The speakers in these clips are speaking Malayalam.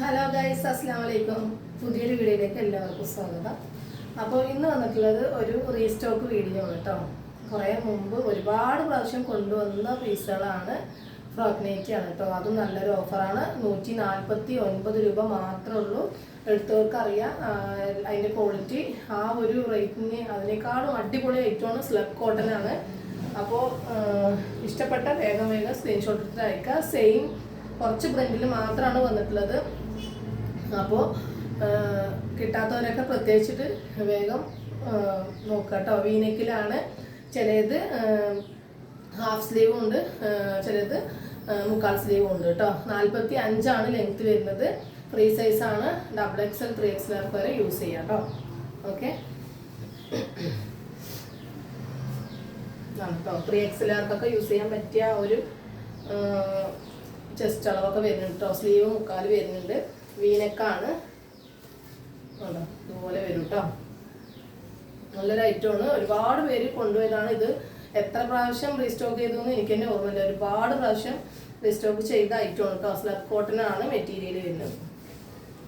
ഹലോ ഗൈസ്, അസ്സലാമു അലൈക്കും. പുതിയൊരു വീഡിയോയിലേക്ക് എല്ലാവർക്കും സ്വാഗതം. അപ്പോൾ ഇന്ന് വന്നിട്ടുള്ളത് ഒരു റീസ്റ്റോക്ക് വീഡിയോ ആണ് കേട്ടോ. കുറേ മുമ്പ് ഒരുപാട് പ്രാവശ്യം കൊണ്ടുവന്ന പീസുകളാണ്. ഫ്രോക്ക് നൈറ്റി ആണ് കേട്ടോ. അതും നല്ലൊരു ഓഫറാണ്. 149 രൂപ മാത്രമേ ഉള്ളൂ. എടുത്തവർക്ക് അറിയാം അതിൻ്റെ ക്വാളിറ്റി. ആ ഒരു റേറ്റിന് അതിനേക്കാളും അടിപൊളി ഐറ്റമാണ്. സ്ലബ് കോട്ടൺ ആണ്. അപ്പോൾ ഇഷ്ടപ്പെട്ട വേഗം സ്ക്രീൻഷോട്ട് എടുത്ത് അയക്കുക. സെയിം കുറച്ച് പ്രിന്റിൽ മാത്രമാണ് വന്നിട്ടുള്ളത്. അപ്പോൾ കിട്ടാത്തവരൊക്കെ പ്രത്യേകിച്ചിട്ട് വേഗം നോക്കുക കേട്ടോ. വീനെക്കിലാണ്. ചിലത് ഹാഫ് സ്ലീവും ഉണ്ട്, ചിലത് മുക്കാൽ സ്ലീവും ഉണ്ട് കേട്ടോ. 45 ലെങ്ത് വരുന്നത്. ഫ്രീ സൈസാണ്. XXL 3XL വരെ യൂസ് ചെയ്യാം കേട്ടോ. ഓക്കെ കേട്ടോ. 3XL യൂസ് ചെയ്യാൻ പറ്റിയ ഒരു ചെസ്റ്റ് അളവൊക്കെ വരുന്നുണ്ട് കേട്ടോ. സ്ലീവ് മുക്കാൽ വരുന്നുണ്ട്. വീനെക്കാണ് കേട്ടോ. ഇതുപോലെ വരും കേട്ടോ. നല്ലൊരു ഐറ്റമാണ്. ഒരുപാട് പേര് കൊണ്ടുപോയതാണ് ഇത്. എത്ര പ്രാവശ്യം റീസ്റ്റോക്ക് ചെയ്തു എന്ന് എനിക്ക് തന്നെ ഓർമ്മയില്ല. ഒരുപാട് പ്രാവശ്യം റീസ്റ്റോക്ക് ചെയ്ത ഐറ്റമാണ് കേട്ടോ. സ്ലബ് കോട്ടൺ ആണ് മെറ്റീരിയൽ വരുന്നത്.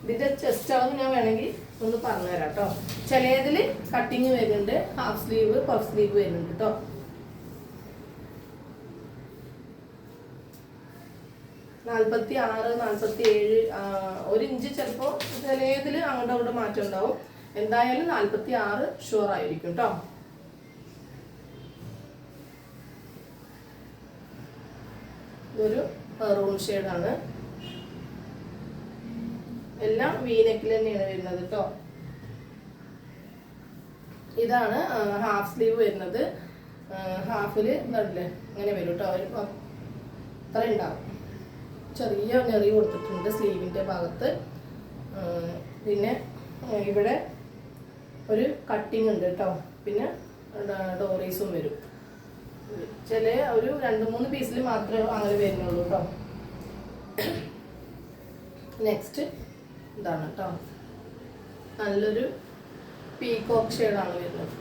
ഇതിൻ്റെ ചെസ്റ്റ് അളവ് ഞാൻ വേണമെങ്കിൽ ഒന്ന് പറഞ്ഞുതരാം കേട്ടോ. ചിലതിൽ കട്ടിങ് വരുന്നുണ്ട്, ഹാഫ് സ്ലീവ് പഫ് സ്ലീവ് വരുന്നുണ്ട് കേട്ടോ. 46, 47, 1 ഇഞ്ച് ചിലപ്പോൾ ചിലതിൽ അങ്ങോട്ടും അങ്ങോട്ട് മാറ്റം ഉണ്ടാവും. എന്തായാലും 46 ഷുവർ ആയിരിക്കും കേട്ടോ. ഇതൊരു മെറൂൺ ഷെയ്ഡാണ്. എല്ലാം വീനെക്കിൽ തന്നെയാണ് വരുന്നത് കേട്ടോ. ഇതാണ് ഹാഫ് സ്ലീവ് വരുന്നത്. ഹാഫില് ഇതല്ലേ ഇങ്ങനെ വരും കേട്ടോ. അത്ര ഉണ്ടാവും. ചെറിയ ഞെറി കൊടുത്തിട്ടുണ്ട് സ്ലീവിൻ്റെ ഭാഗത്ത്. പിന്നെ ഇവിടെ ഒരു കട്ടിങ് ഉണ്ട് കേട്ടോ. പിന്നെ ഡോറീസും വരും. ചില ഒരു 2-3 പീസിൽ മാത്രമേ അങ്ങനെ വരുന്നുള്ളൂ കേട്ടോ. നെക്സ്റ്റ് ഇതാണ് കേട്ടോ. നല്ലൊരു പീകോക്ക് ഷെയ്ഡാണ് വരുന്നത്.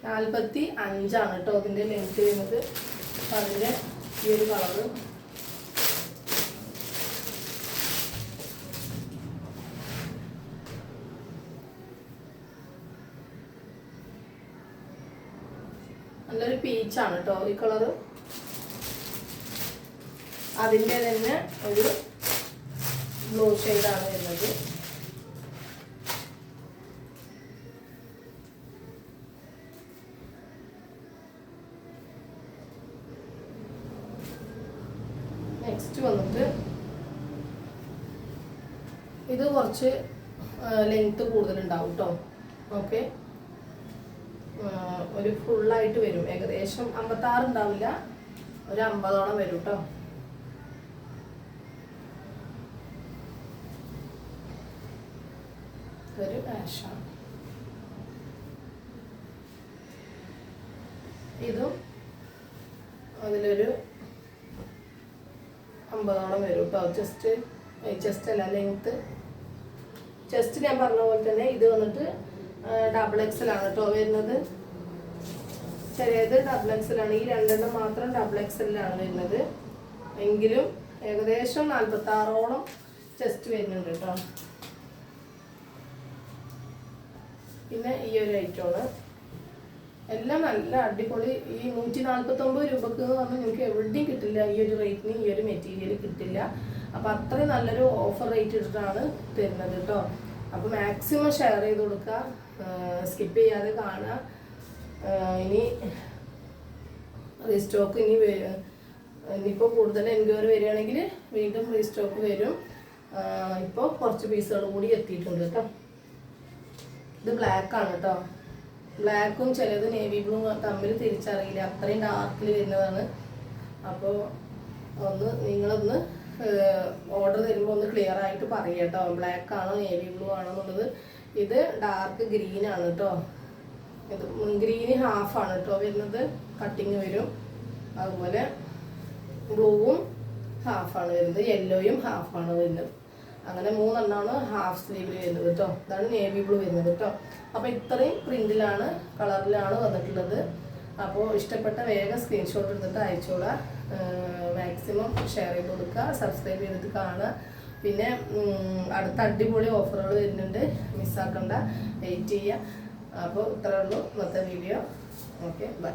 $45 കേട്ടോ അതിൻ്റെ ലെങ്ത് വരുന്നത്. അതിൻ്റെ ഈ ഒരു കളറ് നല്ലൊരു പീച്ചാണ് കേട്ടോ ഈ കളറ്. അതിൻ്റെ തന്നെ ഒരു ബ്ലൂ ഷെയ്ഡാണ് വരുന്നത്. നെക്സ്റ്റ് വന്നിട്ട് ഇത് കുറച്ച് ലെങ്ത് കൂടുതലുണ്ടാവും കേട്ടോ. ഓക്കെ, ഒരു ഫുള്ളായിട്ട് വരും. ഏകദേശം 56 ഉണ്ടാവില്ല, ഒരു 50ഓളം വരും കേട്ടോ. ഒരു ആഷാണ്. ഇതും അതിലൊരു 50ഓളം വരും കേട്ടോ. ചെസ്റ്റ് അല്ല, ലെങ്ത്ത്. ചെസ്റ്റ് ഞാൻ പറഞ്ഞ പോലെ തന്നെ ഇത് വന്നിട്ട് XXL ആണ് കേട്ടോ വരുന്നത്. ചെറിയത് XXL ആണ്. ഈ 2 മാത്രം XXL ആണ് വരുന്നത്. എങ്കിലും ഏകദേശം 46ഓളം ചെസ്റ്റ് വരുന്നുണ്ട് കേട്ടോ. പിന്നെ ഈ ഒരു ഐറ്റമാണ്. എല്ലാം നല്ല അടിപൊളി. ഈ 149 രൂപക്ക് എന്ന് പറഞ്ഞാൽ നിങ്ങൾക്ക് എവിടെയും കിട്ടില്ല. ഈ ഒരു റേറ്റിന് ഈ ഒരു മെറ്റീരിയൽ കിട്ടില്ല. അപ്പം അത്രയും നല്ലൊരു ഓഫർ റേറ്റ് ഇട്ടിട്ടാണ് തരുന്നത് കേട്ടോ. അപ്പോൾ മാക്സിമം ഷെയർ ചെയ്ത് കൊടുക്കുക, സ്കിപ്പ് ചെയ്യാതെ കാണുക. ഇനി റീസ്റ്റോക്ക് ഇനിയിപ്പോൾ കൂടുതൽ എൻക്വയറി വരികയാണെങ്കിൽ വീണ്ടും റീസ്റ്റോക്ക് വരും. ഇപ്പോൾ കുറച്ച് പീസുകൾ കൂടി എത്തിയിട്ടുണ്ട് കേട്ടോ. ഇത് ബ്ലാക്കാണ് കേട്ടോ. ബ്ലാക്കും ചിലത് നേവി ബ്ലൂ തമ്മിൽ തിരിച്ചറിയില്ല. അത്രയും ഡാർക്കിൽ വരുന്നതാണ്. അപ്പോൾ നിങ്ങളൊന്ന് ഓർഡർ തരുമ്പോൾ ഒന്ന് ക്ലിയർ ആയിട്ട് പറയുക കേട്ടോ. ബ്ലാക്ക് ആണോ നേവി ബ്ലൂ ആണോ എന്നുള്ളത്. ഇത് ഡാർക്ക് ഗ്രീൻ ആണ് കേട്ടോ. ഇത് ഗ്രീന് ഹാഫാണ് കേട്ടോ വരുന്നത്. കട്ടിങ് വരും. അതുപോലെ ബ്ലൂവും ഹാഫാണ് വരുന്നത്. യെല്ലോയും ഹാഫാണ് വരുന്നത്. അങ്ങനെ 3 എണ്ണമാണ് ഹാഫ് സ്ലീവിൽ വരുന്നത് കേട്ടോ. ഇതാണ് നേവി ബ്ലൂ വരുന്നത് കേട്ടോ. അപ്പോൾ ഇത്രയും പ്രിന്റിലാണ്, കളറിലാണ് വന്നിട്ടുള്ളത്. അപ്പോൾ ഇഷ്ടപ്പെട്ട വേഗം സ്ക്രീൻഷോട്ട് എടുത്തിട്ട് അയച്ചോളാം. മാക്സിമം ഷെയർ ചെയ്ത് കൊടുക്കുക, സബ്സ്ക്രൈബ് ചെയ്തിട്ട് കാണുക. പിന്നെ അടുത്ത അടിപൊളി ഓഫറുകൾ വരുന്നുണ്ട്, മിസ്സാക്കണ്ട, വെയിറ്റ് ചെയ്യുക. അപ്പോൾ ഇത്രയേ ഉള്ളൂ ഇന്നത്തെ വീഡിയോ. Okay, by.